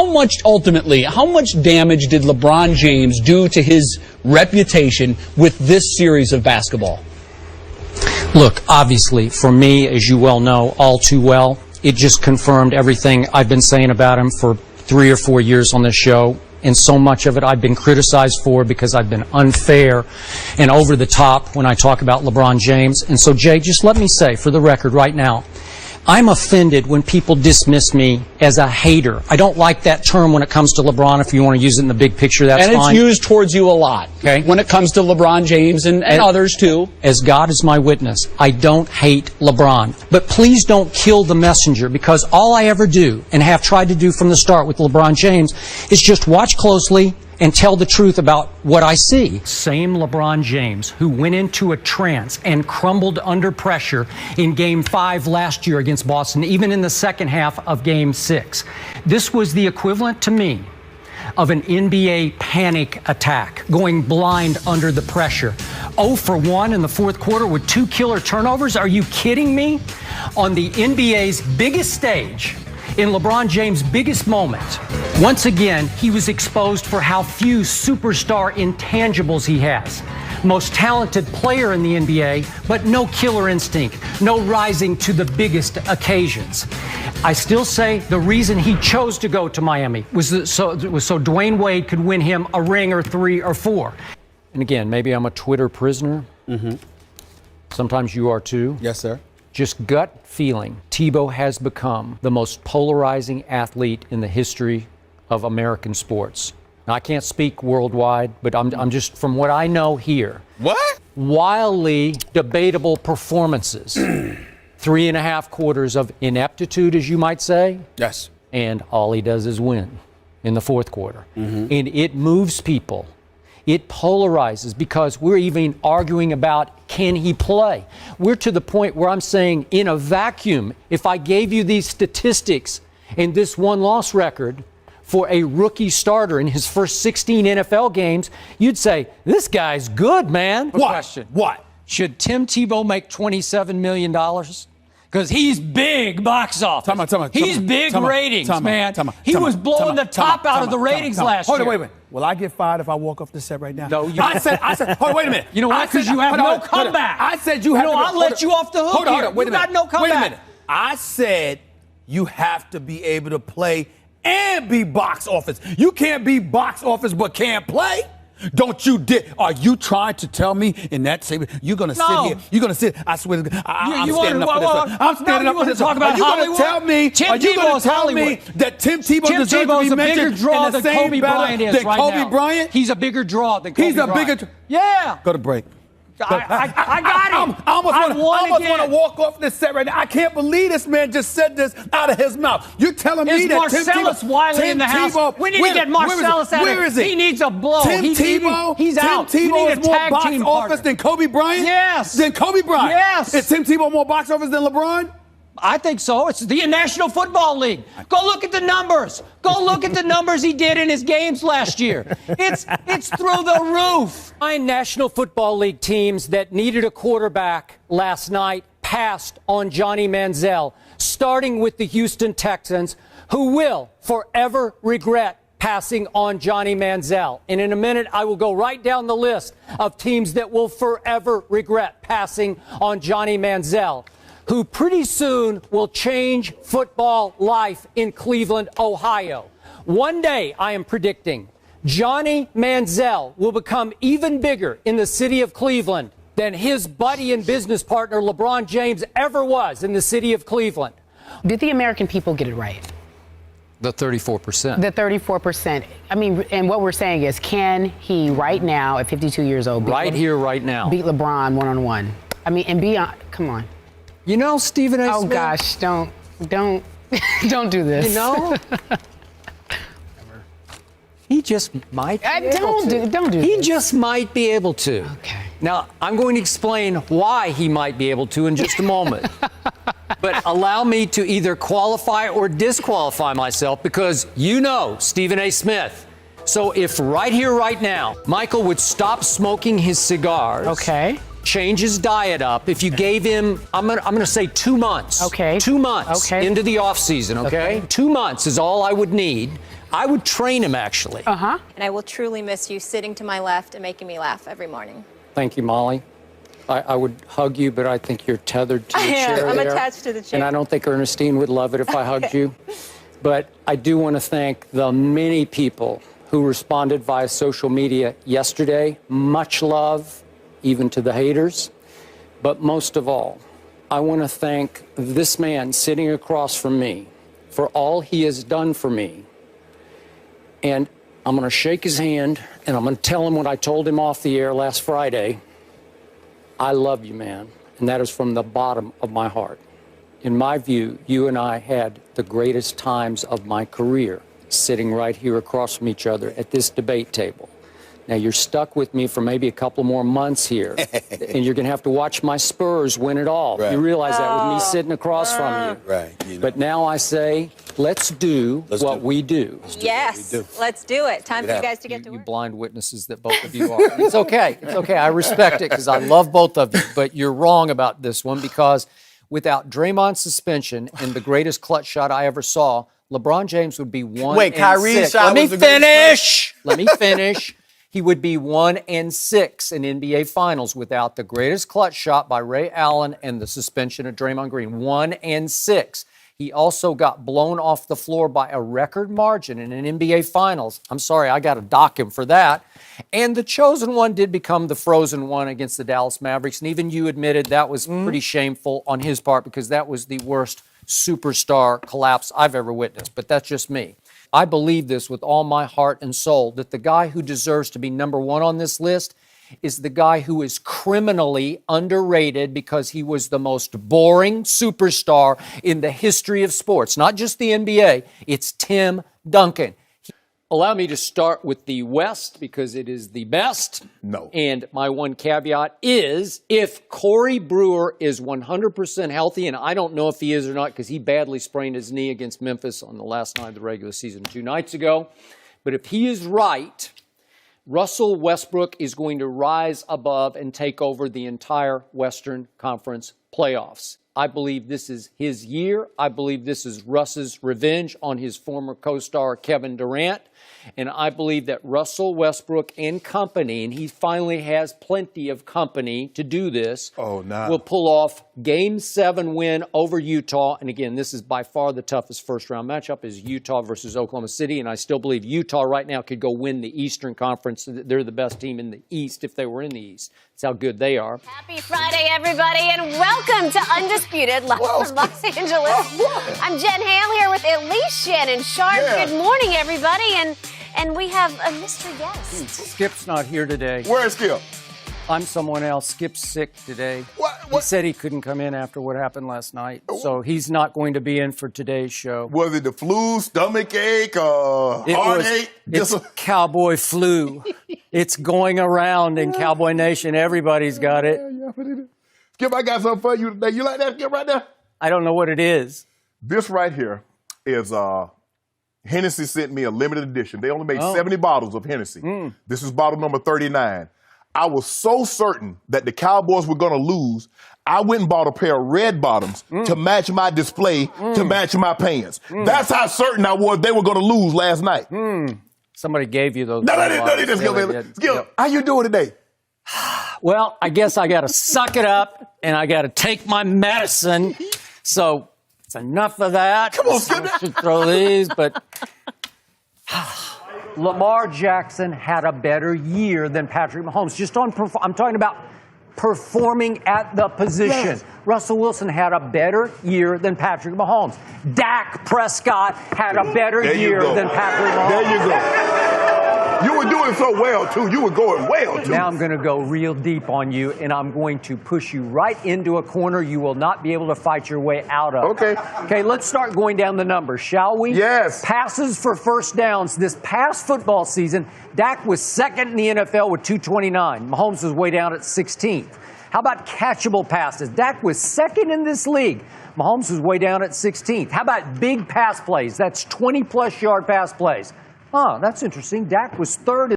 how much damage did LeBron James do to his reputation with this series of basketball? Look, obviously, for me, as you well know, all too well, it just confirmed everything I've been saying about him for 3 or 4 years on this show. And so much of it I've been criticized for because I've been unfair and over the top when I talk about LeBron James. And so, Jay, just let me say, for the record right now, I'm offended when people dismiss me as a hater. I don't like that term when it comes to LeBron. If you want to use it in the big picture, that's fine. And it's used towards you a lot, okay, when it comes to LeBron James and others, too. As God is my witness, I don't hate LeBron. But please don't kill the messenger, because all I ever do, and have tried to do from the start with LeBron James, is just watch closely and tell the truth about what I see. Same LeBron James who went into a trance and crumbled under pressure in Game 5 last year against Boston, even in the second half of Game 6. This was the equivalent to me of an NBA panic attack, going blind under the pressure. 0 for 1 in the fourth quarter with 2 killer turnovers? Are you kidding me? On the NBA's biggest stage, in LeBron James' biggest moment, once again, he was exposed for how few superstar intangibles he has. Most talented player in the NBA, but no killer instinct, no rising to the biggest occasions. I still say the reason he chose to go to Miami was so Dwayne Wade could win him a ring or 3 or 4. And again, maybe I'm a Twitter prisoner. Mm-hmm. Sometimes you are too. Yes, sir. Just gut feeling, Tebow has become the most polarizing athlete in the history of American sports. Now, I can't speak worldwide, but I'm just, from what I know here. What? Wildly debatable performances. 3.5 quarters of ineptitude, as you might say. Yes. And all he does is win in the fourth quarter. Mm-hmm. And it moves people. It polarizes, because we're even arguing about, can he play? We're to the point where I'm saying, in a vacuum, if I gave you these statistics and this one-loss record for a rookie starter in his first 16 NFL games, you'd say, this guy's good, man. What? Question. What? Should Tim Tebow make $27 million? Because he's big box office. He's big ratings, man. He was blowing the top out of the ratings last year. Hold on, wait a minute. Will I get fired if I walk off the set right now? No, you I said, hold on, wait a minute. You know why? Because you have no comeback. I said you have to. I'll let you off the hook Hold on, here. wait a minute. You got no comeback. Wait a minute. I said you have to be able to play and be box office. You can't be box office but can't play. Don't you dare. Are you trying to tell me in that same, you're going to sit here, you're going to sit, I swear to God, I'm standing up for this. I'm standing up for this. Talk about are you going to tell me, are you going to tell me that Tim Tebow deserves to be mentioned in the same battle than Kobe Bryant? He's a bigger draw than Kobe Bryant. He's a bigger, yeah. Go to break. I got him. I almost want to walk off this set right now. I can't believe this man just said this out of his mouth. You're telling me that Marcellus Wiley in the house? We need to get Marcellus out of here. Where is he? He needs a blow. Tim Tebow? He's out. Tim Tebow is more box office than Kobe Bryant? Yes. Than Kobe Bryant? Yes. Is Tim Tebow more box office than LeBron? I think so. It's the National Football League. Go look at the numbers. Go look at the numbers he did in his games last year. It's through the roof. 9 National Football League teams that needed a quarterback last night passed on Johnny Manziel, starting with the Houston Texans, who will forever regret passing on Johnny Manziel. And in a minute, I will go right down the list of teams that will forever regret passing on Johnny Manziel, who pretty soon will change football life in Cleveland, Ohio. One day, I am predicting, Johnny Manziel will become even bigger in the city of Cleveland than his buddy and business partner LeBron James ever was in the city of Cleveland. Did the American people get it right? The 34%. The 34%. I mean, and what we're saying is, can he right now, at 52 years old, right here, right now, beat LeBron one-on-one? I mean, and beyond, come on. You know, Stephen A. Oh, Smith, gosh, don't do this. You know? He just might be able to. Don't do He this. just might be able to. Okay. Now, I'm going to explain why he might be able to in just a moment. But allow me to either qualify or disqualify myself, because you know Stephen A. Smith. So if right here, right now, Michael would stop smoking his cigars. Okay. change his diet up, if you gave him, I'm gonna say 2 months. Okay. 2 months Okay. into the offseason, okay? 2 months is all I would need. I would train him, actually. Uh-huh. And I will truly miss you sitting to my left and making me laugh every morning. Thank you, Molly. I would hug you, but I think you're tethered to the chair I'm there. attached to the chair. And I don't think Ernestine would love it if I hugged you. But I do want to thank the many people who responded via social media yesterday. Much love, even to the haters. But most of all, I want to thank this man sitting across from me for all he has done for me. And I'm going to shake his hand, and I'm going to tell him what I told him off the air last Friday. I love you, man. And that is from the bottom of my heart. In my view, you and I had the greatest times of my career sitting right here across from each other at this debate table. Now, you're stuck with me for maybe a couple more months here, and you're going to have to watch my Spurs win it all. Right. You realize that with me sitting across from you. Right. You know. But now I say, let's do what we do. Yes, let's do it. Time for you guys to get to You work. blind witnesses that both of you are. It's okay. It's okay. I respect it because I love both of you. But you're wrong about this one because without Draymond's suspension and the greatest clutch shot I ever saw, LeBron James would be 1-6. Wait, Kyrie's shot Let me was the greatest finish. Let me finish. He would be 1-6 in NBA Finals without the greatest clutch shot by Ray Allen and the suspension of Draymond Green. 1-6. He also got blown off the floor by a record margin in an NBA Finals. I'm sorry, I got to dock him for that. And the chosen one did become the frozen one against the Dallas Mavericks. And even you admitted that was pretty shameful on his part because that was the worst superstar collapse I've ever witnessed. But that's just me. I believe this with all my heart and soul, that the guy who deserves to be number one on this list is the guy who is criminally underrated because he was the most boring superstar in the history of sports. Not just the NBA, it's Tim Duncan. Allow me to start with the West because it is the best. No. And my one caveat is if Corey Brewer is 100% healthy, and I don't know if he is or not because he badly sprained his knee against Memphis on the last night of the regular season 2 nights ago. But if he is right, Russell Westbrook is going to rise above and take over the entire Western Conference playoffs. I believe this is his year. I believe this is Russ's revenge on his former co-star Kevin Durant. And I believe that Russell Westbrook and company, and he finally has plenty of company to do this, will pull off Game 7 win over Utah. And again, this is by far the toughest first-round matchup is Utah versus Oklahoma City. And I still believe Utah right now could go win the Eastern Conference. They're the best team in the East if they were in the East. That's how good they are. Happy Friday, everybody, and welcome to Undisputed live from Los Angeles. I'm Jen Hale here with Elise Shannon Sharp. Yeah. Good morning, everybody, and we have a mystery guest. Skip's not here today. Where's Skip? I'm someone else. Skip's sick today. What? He said he couldn't come in after what happened last night, so he's not going to be in for today's show. Was it the flu, stomach ache, heartache? It's cowboy flu. It's going around in Cowboy Nation. Everybody's got it. Skip, I got something for you today. You like that, Skip, right there? I don't know what it is. This right here is Hennessy sent me a limited edition. They only made 70 bottles of Hennessy. This is bottle number 39. I was so certain that the Cowboys were going to lose, I went and bought a pair of red bottoms to match my display, to match my pants. That's how certain I was they were going to lose last night. Somebody gave you those. No, they didn't. Skip, Yep. how you doing today? Well, I guess I got to suck it up, and I got to take my medicine. So it's enough of that. Come on, Skip. I should throw these, but Lamar Jackson had a better year than Patrick Mahomes. I'm talking about performing at the position. Yes. Russell Wilson had a better year than Patrick Mahomes. Dak Prescott had a better year than Patrick Mahomes. There you go. You were doing so well, too. You were going well, too. Now I'm going to go real deep on you, and I'm going to push you right into a corner you will not be able to fight your way out of. Okay. Okay, let's start going down the numbers, shall we? Yes. Passes for first downs. This past football season, Dak was second in the NFL with 229. Mahomes was way down at 16th. How about catchable passes? Dak was second in this league. Mahomes was way down at 16th. How about big pass plays? That's 20-plus yard pass plays. That's interesting. Dak was third